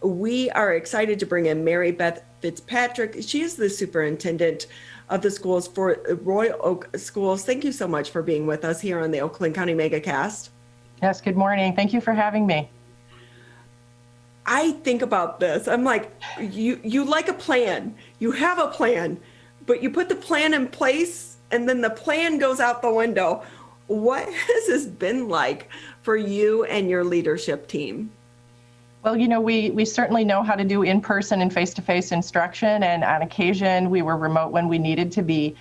we are excited to bring in Mary Beth Fitzpatrick. She is the superintendent of the schools for Royal Oak Schools. Thank you so much for being with us here on the Oakland County MegaCast. Yes, good morning. Thank you for having me. I think about this. I'm like, you like a plan. You have a plan, but you put the plan in place and then the plan goes out the window. What has this been like for you and your leadership team? Well, we certainly know how to do in-person and face-to-face instruction, and on occasion we were remote when we needed to be.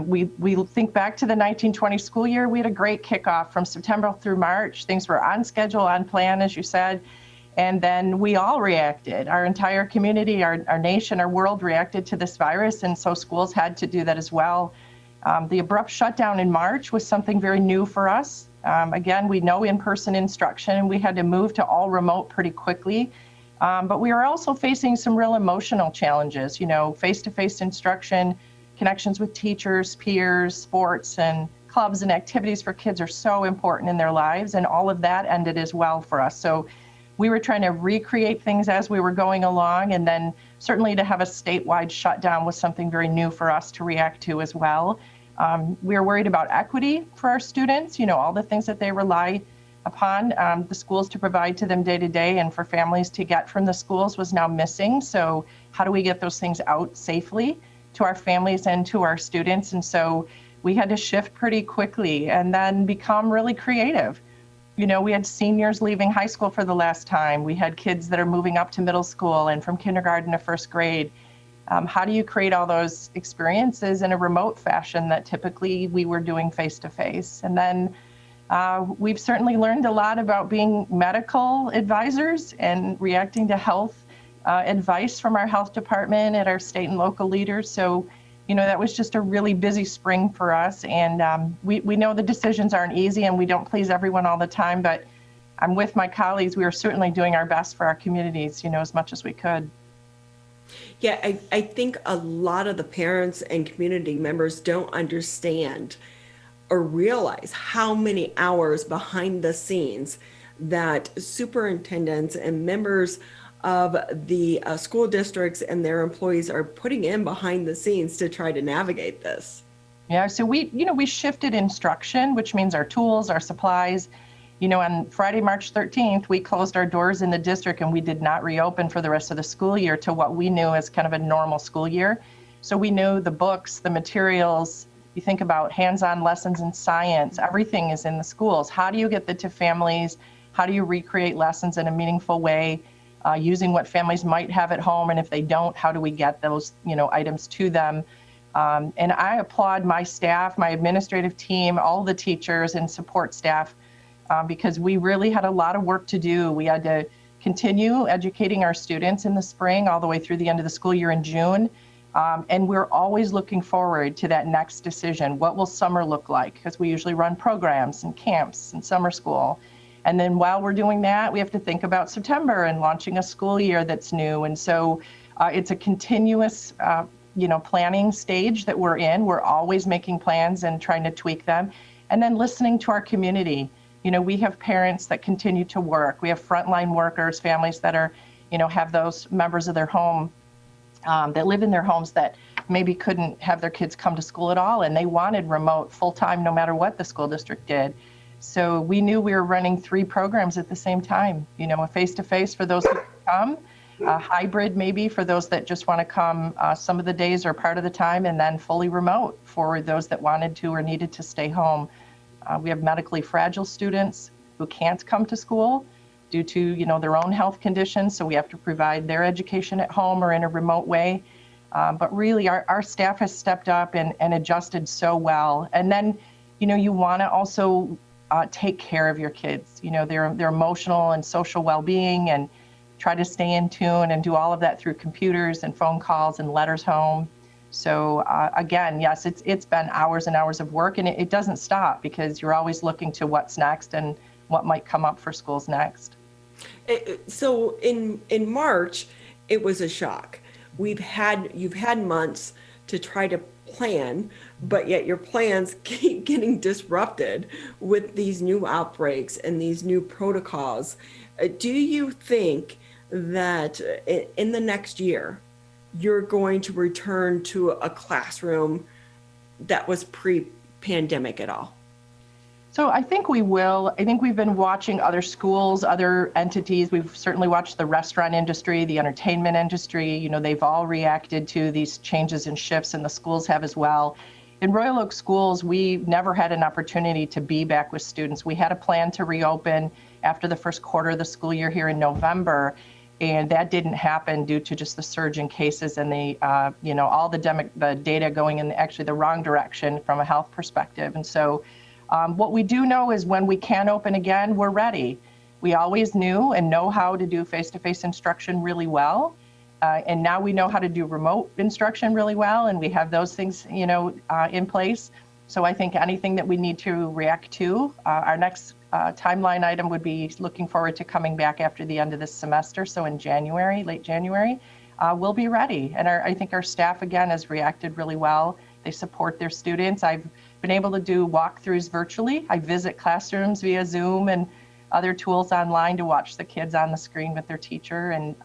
We think back to the 1920 school year. We had a great kickoff from September through March. Things were on schedule, on plan, as you said. And then we all reacted. Our entire community, our nation, our world reacted to this virus, and so schools had to do that as well. The abrupt shutdown in March was something very new for us. Again, we know in-person instruction, and we had to move to all remote pretty quickly. But we are also facing some real emotional challenges. Face-to-face instruction, connections with teachers, peers, sports, and clubs and activities for kids are so important in their lives, and all of that ended as well for us. So we were trying to recreate things as we were going along, and then certainly to have a statewide shutdown was something very new for us to react to as well. We are worried about equity for our students, all the things that they rely upon the schools to provide to them day to day, and for families to get from the schools was now missing. So how do we get those things out safely to our families and to our students? And so we had to shift pretty quickly and then become really creative. We had seniors leaving high school for the last time. We had kids that are moving up to middle school and from kindergarten to first grade. How do you create all those experiences in a remote fashion that typically we were doing face-to-face? And then we've certainly learned a lot about being medical advisors and reacting to health advice from our health department and our state and local leaders. So that was just a really busy spring for us. And we know the decisions aren't easy and we don't please everyone all the time, but I'm with my colleagues. We are certainly doing our best for our communities, as much as we could. Yeah, I think a lot of the parents and community members don't understand or realize how many hours behind the scenes that superintendents and members of the school districts and their employees are putting in behind the scenes to try to navigate this. Yeah, so we shifted instruction, which means our tools, our supplies. On Friday, March 13th, we closed our doors in the district and we did not reopen for the rest of the school year to what we knew as kind of a normal school year. So we knew the books, the materials, you think about hands-on lessons in science, everything is in the schools. How do you get that to families? How do you recreate lessons in a meaningful way? Using what families might have at home, and if they don't, how do we get those items to them? And I applaud my staff, my administrative team, all the teachers and support staff, because we really had a lot of work to do. We had to continue educating our students in the spring all the way through the end of the school year in June. And we're always looking forward to that next decision. What will summer look like? Because we usually run programs and camps and summer school. And then while we're doing that, we have to think about September and launching a school year that's new. And so it's a continuous, planning stage that we're in. We're always making plans and trying to tweak them. And then listening to our community. We have parents that continue to work. We have frontline workers, families that are, have those members of their home that live in their homes that maybe couldn't have their kids come to school at all. And they wanted remote full-time no matter what the school district did. So we knew we were running 3 programs at the same time, a face-to-face for those who come, a hybrid maybe for those that just want to come some of the days or part of the time, and then fully remote for those that wanted to or needed to stay home. We have medically fragile students who can't come to school due to, their own health conditions. So we have to provide their education at home or in a remote way. But really our staff has stepped up and adjusted so well. And then, you want to also take care of your kids, their emotional and social well-being, and try to stay in tune and do all of that through computers and phone calls and letters home. So again, yes, it's been hours and hours of work, and it doesn't stop because you're always looking to what's next and what might come up for schools next. So in March, it was a shock. You've had months to try to plan, but yet your plans keep getting disrupted with these new outbreaks and these new protocols. Do you think that in the next year, you're going to return to a classroom that was pre-pandemic at all? So I think we will. I think we've been watching other schools, other entities. We've certainly watched the restaurant industry, the entertainment industry. You know, they've all reacted to these changes and shifts, and the schools have as well. In Royal Oak Schools, we never had an opportunity to be back with students. We had a plan to reopen after the first quarter of the school year here in November, and that didn't happen due to just the surge in cases and all the data going in actually the wrong direction from a health perspective. And so what we do know is when we can open again, we're ready. We always knew and know how to do face-to-face instruction really well. And now we know how to do remote instruction really well, and we have those things, in place. So I think anything that we need to react to, our next timeline item would be looking forward to coming back after the end of this semester. So in January, late January, we'll be ready. And I think our staff, again, has reacted really well. They support their students. I've been able to do walkthroughs virtually. I visit classrooms via Zoom and other tools online to watch the kids on the screen with their teacher. And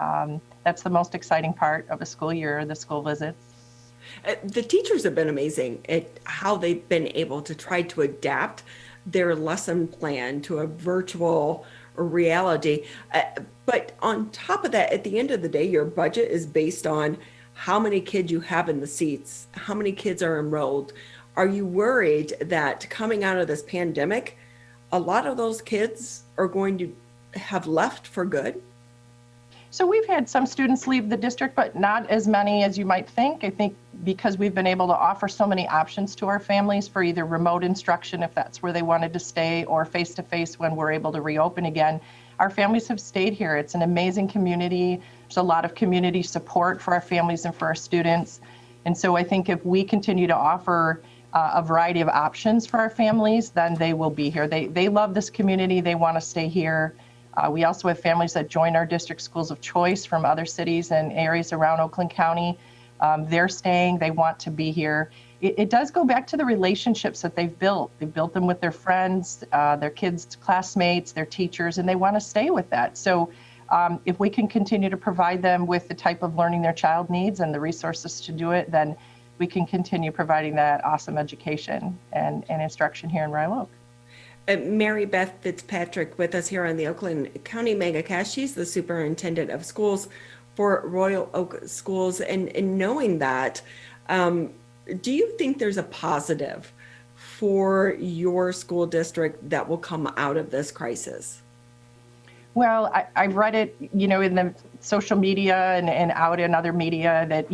that's the most exciting part of a school year, the school visits. The teachers have been amazing at how they've been able to try to adapt their lesson plan to a virtual reality. But on top of that, at the end of the day, your budget is based on how many kids you have in the seats, how many kids are enrolled. Are you worried that coming out of this pandemic, a lot of those kids are going to have left for good? So we've had some students leave the district, but not as many as you might think. I think because we've been able to offer so many options to our families for either remote instruction, if that's where they wanted to stay, or face-to-face when we're able to reopen again, our families have stayed here. It's an amazing community. There's a lot of community support for our families and for our students. And so I think if we continue to offer a variety of options for our families, then they will be here. They love this community. They want to stay here. We also have families that join our district schools of choice from other cities and areas around Oakland County. They're staying. They want to be here. It does go back to the relationships that they've built. They've built them with their friends, their kids' classmates, their teachers, and they want to stay with that. So if we can continue to provide them with the type of learning their child needs and the resources to do it, then we can continue providing that awesome education and instruction here in Royal Oak. Mary Beth Fitzpatrick with us here on the Oakland County MegaCast. She's the superintendent of schools for Royal Oak Schools. And knowing that, do you think there's a positive for your school district that will come out of this crisis? Well, I've read it, in the social media and out in other media that,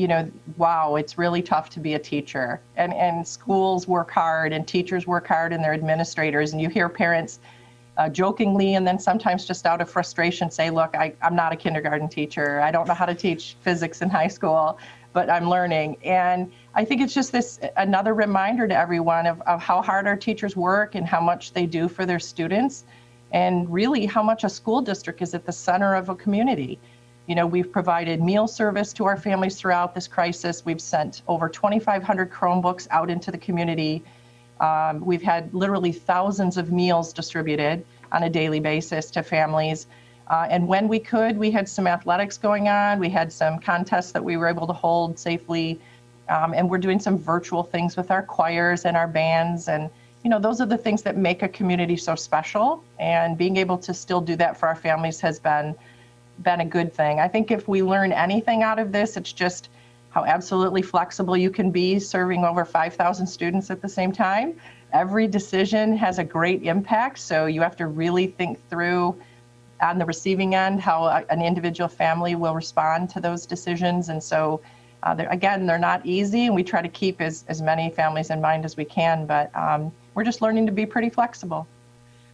wow, it's really tough to be a teacher. And schools work hard and teachers work hard and their administrators. And you hear parents jokingly and then sometimes just out of frustration say, look, I'm not a kindergarten teacher. I don't know how to teach physics in high school, but I'm learning. And I think it's just another reminder to everyone of how hard our teachers work and how much they do for their students. And really how much a school district is at the center of a community. We've provided meal service to our families throughout this crisis. We've sent over 2,500 Chromebooks out into the community. We've had literally thousands of meals distributed on a daily basis to families. And when we could, we had some athletics going on. We had some contests that we were able to hold safely. And we're doing some virtual things with our choirs and our bands. And those are the things that make a community so special, and being able to still do that for our families has been a good thing. I think if we learn anything out of this, it's just how absolutely flexible you can be serving over 5,000 students at the same time. Every decision has a great impact, so you have to really think through on the receiving end how an individual family will respond to those decisions. And so they're not easy, and we try to keep as many families in mind as we can, but we're just learning to be pretty flexible.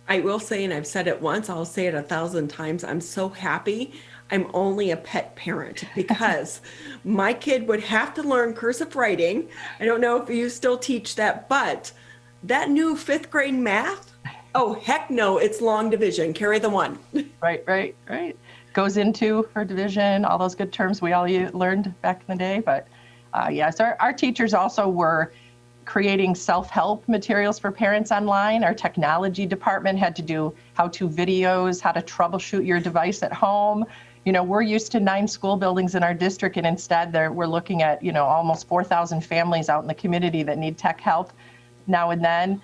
I will say, and I've said it once, I'll say it 1,000 times, I'm so happy I'm only a pet parent, because my kid would have to learn cursive writing. I don't know if you still teach that, but that new 5th grade math, oh, heck no, it's long division, carry the one. Right. Goes into her division, all those good terms we all learned back in the day. But yes, our teachers also were creating self-help materials for parents online. Our technology department had to do how-to videos, how to troubleshoot your device at home. We're used to 9 school buildings in our district, and instead we're looking at, almost 4,000 families out in the community that need tech help now and then.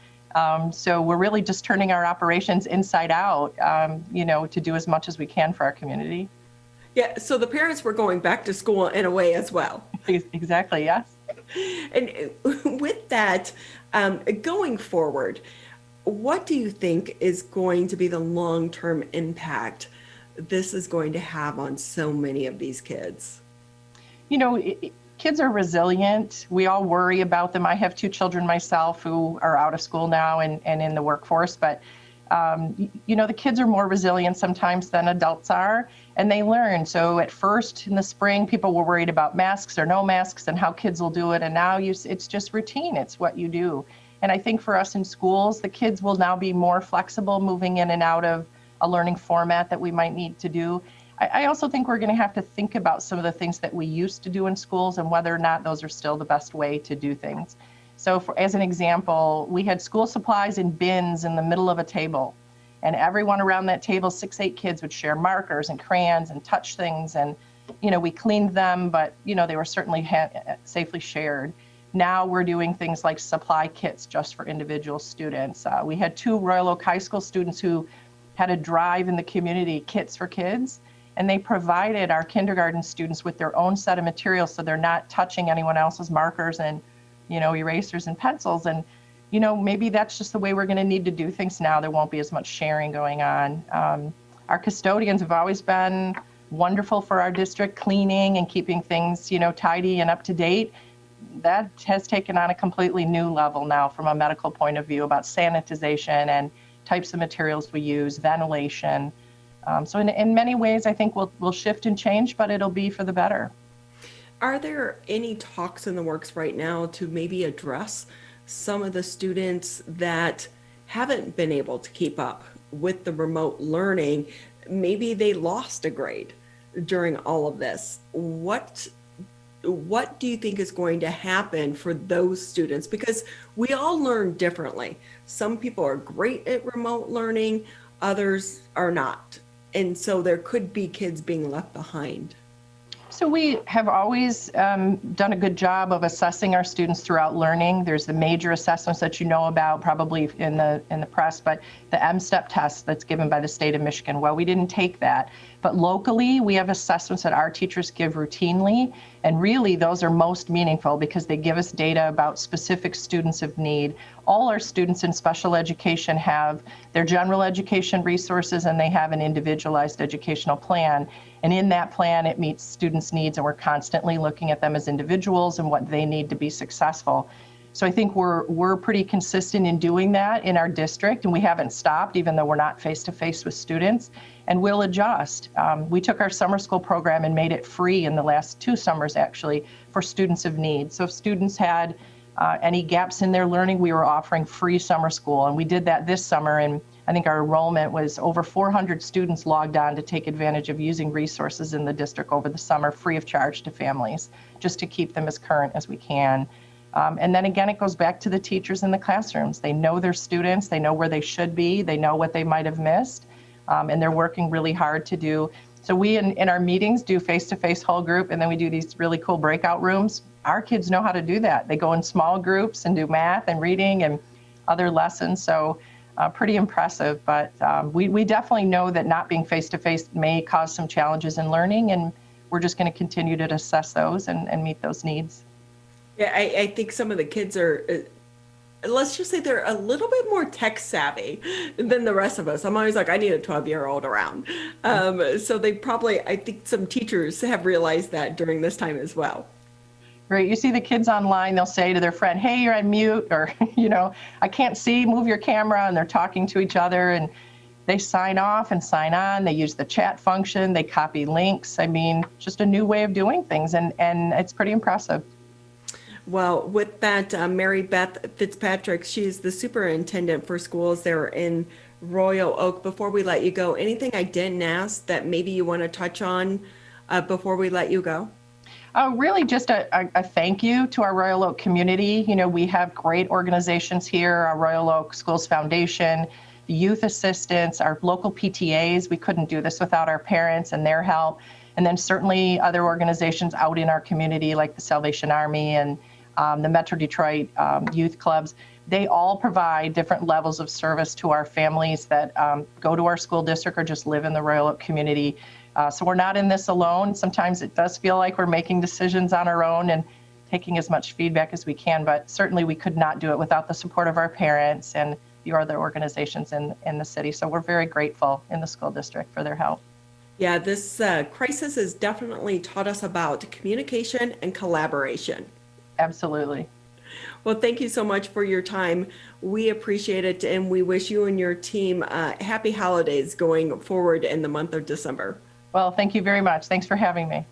So we're really just turning our operations inside out, to do as much as we can for our community. Yeah, so the parents were going back to school in a way as well. Exactly, yes. And with that, going forward, what do you think is going to be the long-term impact this is going to have on so many of these kids? Kids are resilient. We all worry about them. I have 2 children myself who are out of school now and in the workforce, but the kids are more resilient sometimes than adults are, and they learn. So at first in the spring, people were worried about masks or no masks and how kids will do it. And now it's just routine. It's what you do. And I think for us in schools, the kids will now be more flexible moving in and out of a learning format that we might need to do. I also think we're going to have to think about some of the things that we used to do in schools and whether or not those are still the best way to do things. So as an example, we had school supplies in bins in the middle of a table, and everyone around that table, 6, 8 kids, would share markers and crayons and touch things, and we cleaned them, but they were certainly safely shared. Now we're doing things like supply kits just for individual students. We had 2 Royal Oak High School students who had a drive in the community, Kits for Kids, and they provided our kindergarten students with their own set of materials so they're not touching anyone else's markers and erasers and pencils. And maybe that's just the way we're going to need to do things now. There won't be as much sharing going on. Our custodians have always been wonderful for our district, cleaning and keeping things tidy and up to date. That has taken on a completely new level now from a medical point of view about sanitization and types of materials we use, ventilation. So in many ways, I think we'll shift and change, but it'll be for the better. Are there any talks in the works right now to maybe address some of the students that haven't been able to keep up with the remote learning? Maybe they lost a grade during all of this. What do you think is going to happen for those students? Because we all learn differently. Some people are great at remote learning, others are not. And so there could be kids being left behind. So we have always done a good job of assessing our students throughout learning. There's the major assessments that you know about probably in the press, but the M-STEP test that's given by the state of Michigan, well, we didn't take that. But locally, we have assessments that our teachers give routinely, and really those are most meaningful because they give us data about specific students of need. All our students in special education have their general education resources, and they have an individualized educational plan. And in that plan, it meets students' needs, and we're constantly looking at them as individuals and what they need to be successful. So I think we're pretty consistent in doing that in our district, and we haven't stopped, even though we're not face-to-face with students, and we'll adjust. We took our summer school program and made it free in the last 2 summers, actually, for students of need. So if students had any gaps in their learning, we were offering free summer school, and we did that this summer, and I think our enrollment was over 400 students logged on to take advantage of using resources in the district over the summer, free of charge to families, just to keep them as current as we can. And then again, it goes back to the teachers in the classrooms. They know their students, they know where they should be, they know what they might have missed, and they're working really hard to do. So we in our meetings do face-to-face whole group, and then we do these really cool breakout rooms. Our kids know how to do that. They go in small groups and do math and reading and other lessons. So pretty impressive, but we definitely know that not being face-to-face may cause some challenges in learning, and we're just going to continue to assess those and meet those needs. Yeah, I think some of the kids are, let's just say they're a little bit more tech savvy than the rest of us. I'm always like, I need a 12-year-old around. So they probably, I think some teachers have realized that during this time as well. Right. You see the kids online, they'll say to their friend, hey, you're on mute, or, I can't see, move your camera, and they're talking to each other, and they sign off and sign on. They use the chat function, they copy links. I mean, just a new way of doing things, and it's pretty impressive. Well, with that, Mary Beth Fitzpatrick, she's the superintendent for schools there in Royal Oak. Before we let you go, anything I didn't ask that maybe you want to touch on before we let you go? Really just a thank you to our Royal Oak community. We have great organizations here, our Royal Oak Schools Foundation, youth assistants, our local PTAs. We couldn't do this without our parents and their help. And then certainly other organizations out in our community like the Salvation Army and the Metro Detroit youth clubs. They all provide different levels of service to our families that go to our school district or just live in the Royal Oak community. So we're not in this alone. Sometimes it does feel like we're making decisions on our own and taking as much feedback as we can, but certainly we could not do it without the support of our parents and the other organizations in the city. So we're very grateful in the school district for their help. Yeah, this crisis has definitely taught us about communication and collaboration. Absolutely. Well, thank you so much for your time. We appreciate it, and we wish you and your team happy holidays going forward in the month of December. Well, thank you very much. Thanks for having me.